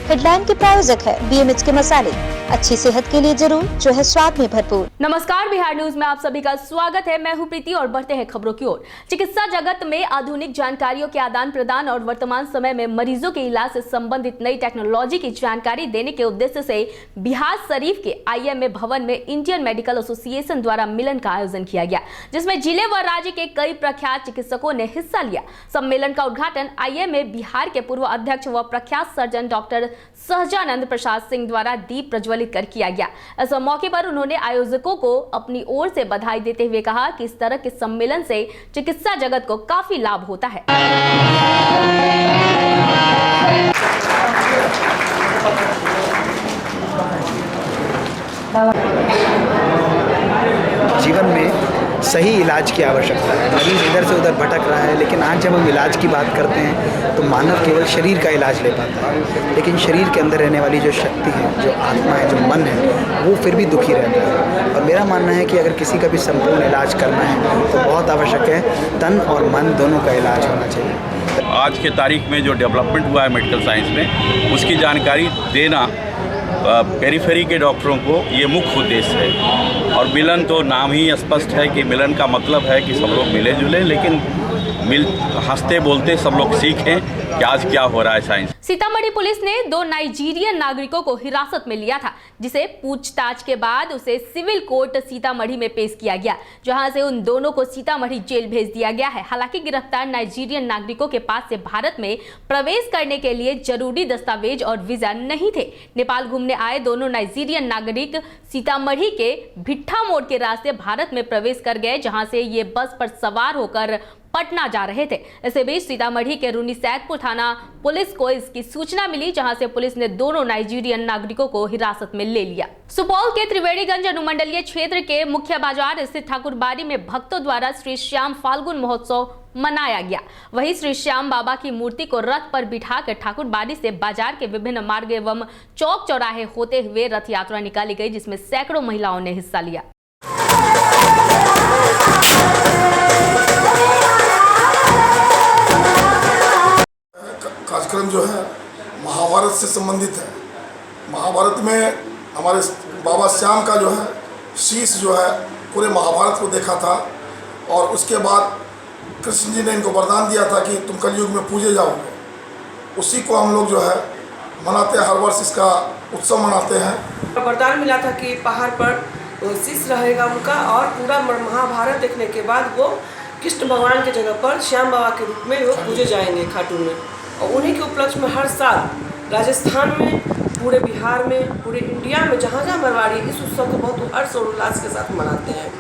Headline के प्रायोजक है BMH के मसाले, अच्छी सेहत के लिए जरूर, जो है स्वाद में भरपूर। नमस्कार, बिहार न्यूज में आप सभी का स्वागत है। मैं हूं प्रीति और बढ़ते हैं खबरों की ओर। चिकित्सा जगत में आधुनिक जानकारियों के आदान प्रदान और वर्तमान समय में मरीजों के इलाज से संबंधित नई टेक्नोलॉजी की जानकारी देने के उद्देश्य से बिहार शरीफ के IMA भवन में इंडियन मेडिकल एसोसिएशन द्वारा मिलन का आयोजन किया गया, जिसमें जिले व राज्य के कई प्रख्यात चिकित्सकों ने हिस्सा लिया। सम्मेलन का उद्घाटन IMA बिहार के पूर्व अध्यक्ष व प्रख्यात सर्जन डॉक्टर सहजानंद प्रसाद सिंह द्वारा दीप प्रज्वलित कर किया गया। इस मौके पर उन्होंने आयोजकों को अपनी ओर से बधाई देते हुए कहा कि इस तरह के सम्मेलन से चिकित्सा जगत को काफी लाभ होता है। जीवन में सही इलाज की आवश्यकता है। मरीज इधर से उधर भटक रहा है, लेकिन आज जब हम इलाज की बात करते हैं तो मानव केवल शरीर का इलाज ले पाता है, लेकिन शरीर के अंदर रहने वाली जो शक्ति है, जो आत्मा है, जो मन है, वो फिर भी दुखी रहता है। और मेरा मानना है कि अगर किसी का भी संपूर्ण इलाज करना है तो बहुत आवश्यक है तन और मन दोनों का इलाज होना चाहिए। आज के तारीख में जो डेवलपमेंट हुआ है मेडिकल साइंस में, उसकी जानकारी देना पेरिफेरी के डॉक्टरों को ये मुख्य उद्देश्य है। और मिलन तो नाम ही स्पष्ट है कि मिलन का मतलब है कि सब लोग मिले जुले, लेकिन हंसते बोलते सब लोग सीखें कि आज क्या हो रहा है साइंस। सीतामढ़ी पुलिस ने 2 नाइजीरियन नागरिकों को हिरासत में लिया था, जिसे पूछताछ के बाद उसे सिविल कोर्ट सीतामढ़ी में पेश किया गया, जहां से उन दोनों को सीतामढ़ी जेल भेज दिया गया है। हालांकि गिरफ्तार नाइजीरियन नागरिकों के पास से भारत में प्रवेश करने के लिए जरूरी दस्तावेज और वीजा नहीं थे। नेपाल घूमने आए दोनों नाइजीरियन नागरिक सीतामढ़ी के भिट्ठा मोड़ के रास्ते भारत में प्रवेश कर गए, जहां से ये बस पर सवार होकर पटना जा रहे थे। इसी बीच सीतामढ़ी के रूनीसैदपुर थाना पुलिस को इसकी सूचना मिली, जहां से पुलिस ने दोनों नाइजीरियन नागरिकों को हिरासत में ले लिया। सुपौल के त्रिवेणीगंज अनुमंडलीय क्षेत्र के मुख्य बाजार स्थित ठाकुरबाड़ी में भक्तों द्वारा श्री श्याम फाल्गुन महोत्सव मनाया गया। वहीं श्री श्याम बाबा की मूर्ति को रथ पर बिठाकर ठाकुरबाड़ी से बाजार के विभिन्न मार्ग एवं चौक चौराहे होते हुए रथ यात्रा निकाली गई, जिसमें सैकड़ों महिलाओं ने हिस्सा लिया। कार्यक्रम जो है महाभारत से संबंधित है। महाभारत में हमारे बाबा श्याम का जो है शीश जो है पूरे महाभारत को देखा था, और उसके बाद कृष्ण जी ने इनको वरदान दिया था कि तुम कलयुग में पूजे जाओगे। उसी को हम लोग जो है मनाते हैं, हर वर्ष इसका उत्सव मनाते हैं। वरदान मिला था कि पहाड़ पर शीश रहेगा उनका, और पूरा महाभारत देखने के बाद वो कृष्ण भगवान की जगह पर श्याम बाबा के रूप में वो पूजे जाएंगे खाटू में। और उन्हीं के उपलक्ष्य में हर साल राजस्थान में, पूरे बिहार में, पूरे इंडिया में जहाँ जहाँ मरवाड़ी इस उत्सव को बहुत हर्ष और उल्लास के साथ मनाते हैं।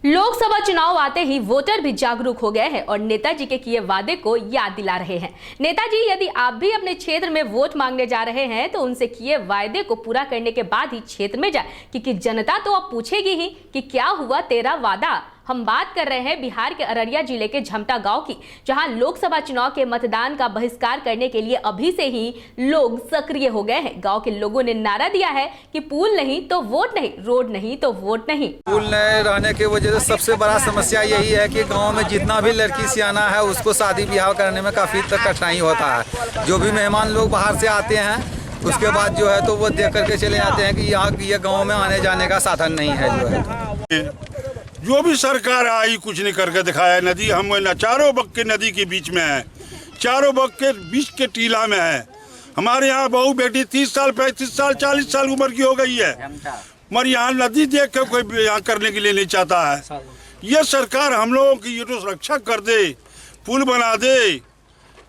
लोकसभा चुनाव आते ही वोटर भी जागरूक हो गए हैं और नेताजी के किए वादे को याद दिला रहे हैं। नेताजी, यदि आप भी अपने क्षेत्र में वोट मांगने जा रहे हैं तो उनसे किए वादे को पूरा करने के बाद ही क्षेत्र में जाए, क्योंकि जनता तो अब पूछेगी ही कि क्या हुआ तेरा वादा। हम बात कर रहे हैं बिहार के अररिया जिले के झमटा गांव की, जहां लोकसभा चुनाव के मतदान का बहिष्कार करने के लिए अभी से ही लोग सक्रिय हो गए हैं। गांव के लोगों ने नारा दिया है कि पुल नहीं तो वोट नहीं, रोड नहीं तो वोट नहीं। पुल नहीं रहने की वजह से सबसे बड़ा समस्या यही है कि गांव में जितना भी लड़की सियाना है उसको शादी ब्याह करने में काफ़ी कठिनाई होता है। जो भी मेहमान लोग बाहर से आते हैं उसके बाद जो है तो वो देख करके चले जाते हैं कि यहाँ ये गाँव में आने जाने का साधन नहीं है। जो है जो भी सरकार आई कुछ नहीं करके दिखाया। नदी हम चारों बग के नदी के बीच में है, चारों बग के बीच के टीला में है। हमारे यहाँ बहू बेटी 30 साल 35 साल 40 साल उम्र की हो गई है, मगर यहाँ नदी देख के कोई यहाँ करने के लिए नहीं चाहता है। ये सरकार हम लोगों की ये तो सुरक्षा कर दे, पुल बना दे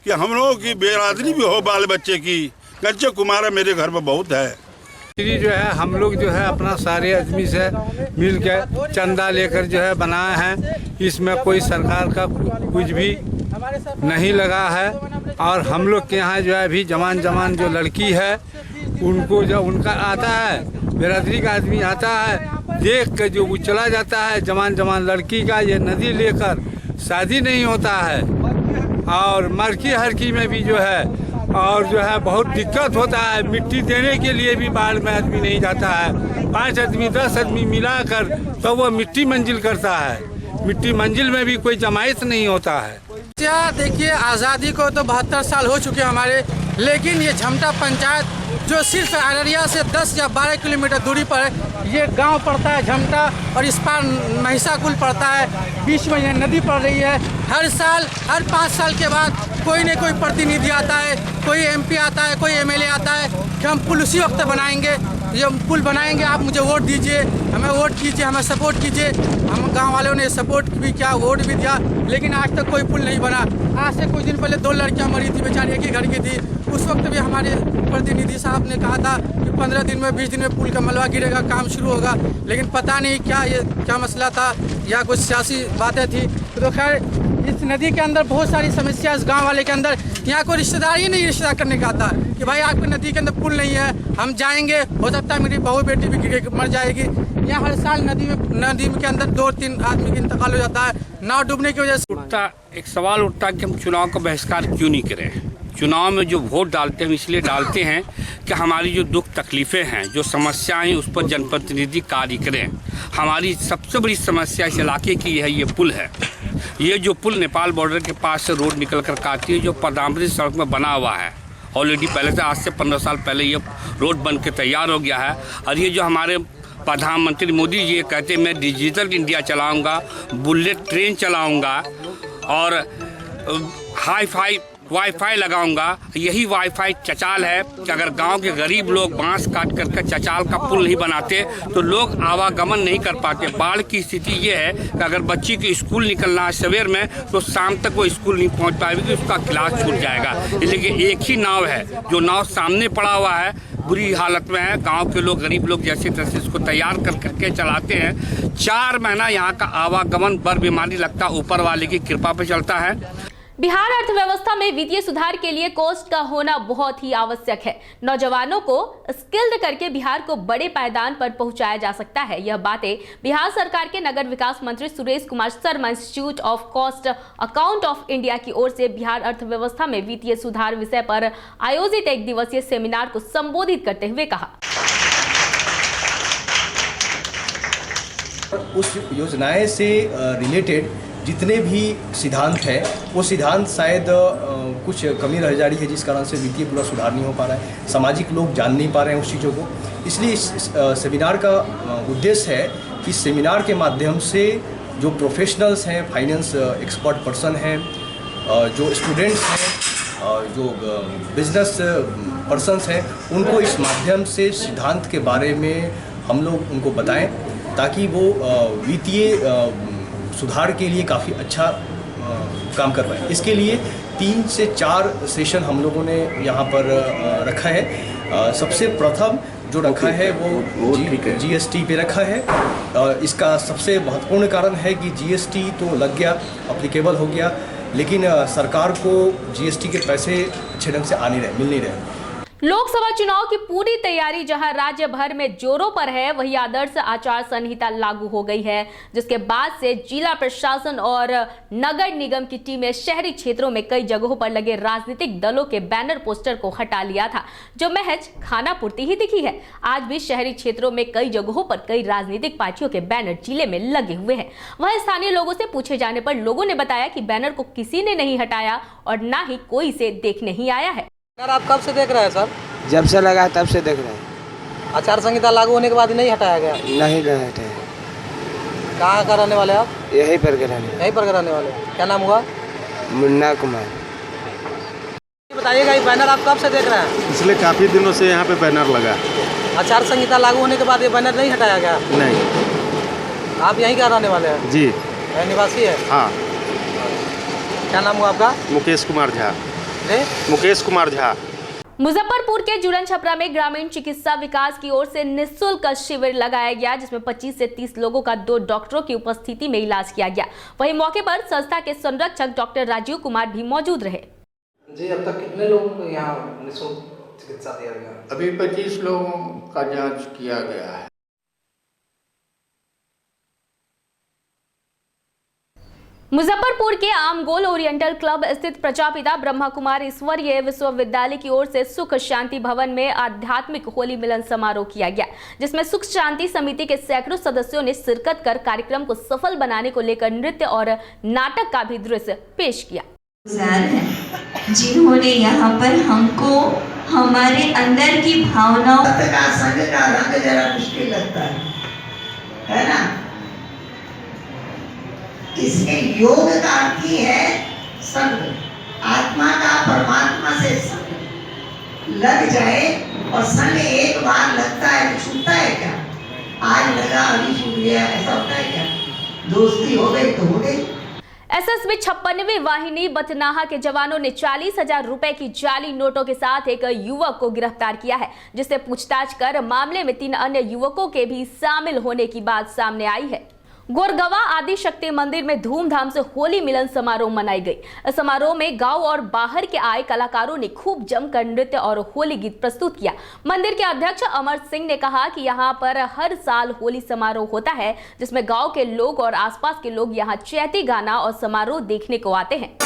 कि हम लोगों की बेरादरी भी हो, बाल बच्चे की। गंजे कुमारा मेरे घर में बहुत है। जो है हम लोग जो है अपना सारे आदमी से मिल के चंदा लेकर जो है बनाए हैं। इसमें कोई सरकार का कुछ भी नहीं लगा है। और हम लोग के यहाँ जो है अभी जवान जो लड़की है उनको जो उनका आता है, बिरादरी का आदमी आता है, देख कर जो वो चला जाता है। जवान लड़की का ये नदी लेकर शादी नहीं होता है। और मरकी हरकी में भी जो है और जो है बहुत दिक्कत होता है। मिट्टी देने के लिए भी बाढ़ में आदमी नहीं जाता है। 5 आदमी 10 आदमी मिलाकर तो वो मिट्टी मंजिल करता है। मिट्टी मंजिल में भी कोई जमायत नहीं होता है। देखिए, आज़ादी को तो 72 साल हो चुके हमारे, लेकिन ये झमटा पंचायत जो सिर्फ अररिया से 10 या 12 किलोमीटर दूरी पर है। ये गांव पड़ता है झमटा और इस पार महिषाकुल पड़ता है, बीच में यह नदी पड़ रही है। हर साल, हर 5 साल के बाद कोई न कोई प्रतिनिधि आता है, कोई MP आता है, कोई MLA आता है कि हम पुल उसी वक्त बनाएंगे, ये पुल बनाएंगे, आप मुझे वोट दीजिए, हमें वोट कीजिए, हमें सपोर्ट कीजिए। हम गांव वालों ने सपोर्ट भी किया, वोट भी दिया, लेकिन आज तक कोई पुल नहीं बना। आज से कुछ दिन पहले 2 लड़कियां मरी थी, बेचारी एक ही घर की थी। उस वक्त भी हमारे प्रतिनिधि साहब ने कहा था कि 15 दिन में 20 दिन में पुल का मलबा गिरेगा, काम शुरू होगा, लेकिन पता नहीं क्या मसला था या कुछ सियासी बातें थी। तो खैर इस नदी के अंदर बहुत सारी समस्या, इस गांव वाले के अंदर यहाँ कोई रिश्तेदार ही नहीं रिश्तेदार करने का आता कि भाई आपकी नदी के अंदर पुल नहीं है, हम जाएंगे, हो सकता है मेरी बहू बेटी भी गिर के मर जाएगी। यहाँ हर साल नदी के अंदर 2-3 आदमी का इंतकाल हो जाता है नाव डूबने की वजह से। एक सवाल उठता कि हम चुनाव का बहिष्कार क्यों नहीं करें। चुनाव में जो वोट डालते हैं हम इसलिए डालते हैं कि हमारी जो दुख तकलीफ़ें हैं, जो समस्याएं हैं, उस पर जनप्रतिनिधि कार्य करें। हमारी सबसे बड़ी समस्या इस इलाके की है, ये पुल है। ये जो पुल नेपाल बॉर्डर के पास से रोड निकल कर काटती है, जो प्रधानमंत्री सड़क में बना हुआ है ऑलरेडी, पहले से आज से 15 साल पहले ये रोड बन के तैयार हो गया है। और ये जो हमारे प्रधानमंत्री मोदी जी कहते हैं मैं डिजिटल इंडिया चलाऊँगा, बुलेट ट्रेन चलाऊँगा और वाईफाई लगाऊंगा, यही वाईफाई चचाल है कि अगर गांव के गरीब लोग बांस काट करके चचाल का पुल नहीं बनाते तो लोग आवागमन नहीं कर पाते। बाढ़ की स्थिति ये है कि अगर बच्ची को स्कूल निकलना है सवेर में तो शाम तक वो स्कूल नहीं पहुंच पाएगी, उसका क्लास छूट जाएगा। लेकिन एक ही नाव है, जो नाव सामने पड़ा हुआ है, बुरी हालत में है। गांव के लोग, गरीब लोग जैसे तैसे इसको तैयार करके चलाते हैं। 4 महीना यहाँ का आवागमन बर बीमारी लगता ऊपर वाले की कृपा पे चलता है। बिहार अर्थव्यवस्था में वित्तीय सुधार के लिए कोस्ट का होना बहुत ही आवश्यक है। नौजवानों को स्किल्ड करके बिहार को बड़े पायदान पर पहुंचाया जा सकता है। यह बातें बिहार सरकार के नगर विकास मंत्री Suresh Kumar Sharma institute of cost account of India की ओर से बिहार अर्थव्यवस्था में वित्तीय सुधार विषय पर आयोजित 1 दिवसीय सेमिनार को संबोधित करते हुए कहा। उस योजनाएं से रिलेटेड जितने भी सिद्धांत हैं वो सिद्धांत शायद कुछ कमी रह जा रही है, जिस कारण से वित्तीय पूरा सुधार नहीं हो पा रहा है। सामाजिक लोग जान नहीं पा रहे हैं उस चीज़ों को। इसलिए इस सेमिनार का उद्देश्य है कि सेमिनार के माध्यम से जो प्रोफेशनल्स हैं, फाइनेंस एक्सपर्ट पर्सन हैं, जो स्टूडेंट्स हैं, जो बिजनेस पर्सन्स हैं, उनको इस माध्यम से सिद्धांत के बारे में हम लोग उनको बताएं ताकि वो वित्तीय सुधार के लिए काफ़ी अच्छा काम कर पाए। इसके लिए 3 से 4 सेशन हम लोगों ने यहाँ पर रखा है। सबसे प्रथम जो रखा है वो GST पे रखा है। इसका सबसे महत्वपूर्ण कारण है कि GST तो लग गया, अप्लीकेबल हो गया, लेकिन सरकार को GST के पैसे अच्छे ढंग से मिल नहीं रहे। लोकसभा चुनाव की पूरी तैयारी जहां राज्य भर में जोरों पर है, वहीं आदर्श आचार संहिता लागू हो गई है, जिसके बाद से जिला प्रशासन और नगर निगम की टीमें शहरी क्षेत्रों में कई जगहों पर लगे राजनीतिक दलों के बैनर पोस्टर को हटा लिया था, जो महज खानापूर्ति ही दिखी है। आज भी शहरी क्षेत्रों में कई जगहों पर कई राजनीतिक पार्टियों के बैनर जिले में लगे हुए हैं। वहीं स्थानीय लोगों से पूछे जाने पर लोगों ने बताया कि बैनर को किसी ने नहीं हटाया और न ही कोई इसे देखने ही आया है। सर आप कब से देख रहे हैं सर? जब से लगा है तब से देख रहे हैं। आचार संहिता लागू होने के बाद नहीं हटाया गया? नहीं हटाया। कहाँ का रहने वाले आप? यहीं पर के रहने वाले। क्या नाम हुआ? मुन्ना कुमार। बताइएगा ये बैनर आप कब से देख रहे हैं? पिछले काफ़ी दिनों से यहाँ पे बैनर लगा। आचार संहिता लागू होने के बाद ये बैनर नहीं हटाया गया? नहीं। आप यहीं का रहने वाले हैं? जी। निवासी है? हाँ। क्या नाम हुआ आपका? मुकेश कुमार झा। मुकेश कुमार झा। मुजफ्फरपुर के जुड़न छपरा में ग्रामीण चिकित्सा विकास की ओर से निःशुल्क शिविर लगाया गया, जिसमें 25 से 30 लोगों का 2 डॉक्टरों की उपस्थिति में इलाज किया गया। वहीं मौके पर संस्था के संरक्षक डॉक्टर राजीव कुमार भी मौजूद रहे। जी, अब तक कितने लोगों को यहाँ निःशुल्क चिकित्सा दिया गया? अभी 25 लोगों का जांच किया गया है। मुजफ्फरपुर के आमगोल ओरिएंटल क्लब स्थित प्रजापिता ब्रह्मा कुमार ईश्वरीय विश्वविद्यालय की ओर से सुख शांति भवन में आध्यात्मिक होली मिलन समारोह किया गया, जिसमें सुख शांति समिति के सैकड़ों सदस्यों ने शिरकत कर कार्यक्रम को सफल बनाने को लेकर नृत्य और नाटक का भी दृश्य पेश किया। जिन्होंने यहाँ पर हमको हमारे अंदर की भावनाओं का संग का रंग जरा मुश्किल लगता है ना। इसमें योग का अर्थ ही है संग, आत्मा का परमात्मा से संग लग जाए। और संग एक बार लगता है तो छूटता है क्या? आज लगा अभी छूट गया, ऐसा होता है क्या? दोस्ती हो गई तो हो गई। एसएसबी 56वीं वाहिनी बथनाहा के जवानों ने 40,000 रुपए की जाली नोटों के साथ एक युवक को गिरफ्तार किया है, जिससे पूछताछ कर मामले में 3 अन्य युवकों के भी शामिल होने की बात सामने आई है। गोरगवा आदि शक्ति मंदिर में धूमधाम से होली मिलन समारोह मनाई गई। इस समारोह में गांव और बाहर के आए कलाकारों ने खूब जमकर नृत्य और होली गीत प्रस्तुत किया। मंदिर के अध्यक्ष अमर सिंह ने कहा कि यहां पर हर साल होली समारोह होता है, जिसमें गांव के लोग और आसपास के लोग यहां चैती गाना और समारोह देखने को आते हैं।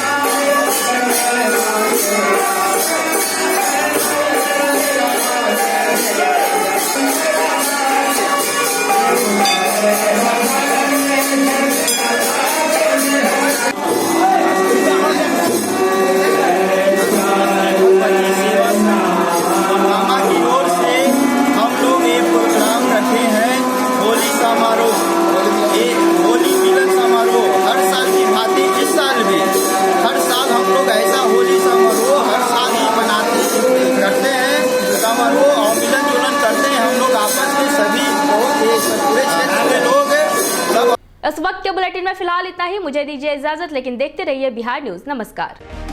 इस वक्त के बुलेटिन में फिलहाल इतना ही। मुझे दीजिए इजाजत, लेकिन देखते रहिए बिहार न्यूज। नमस्कार।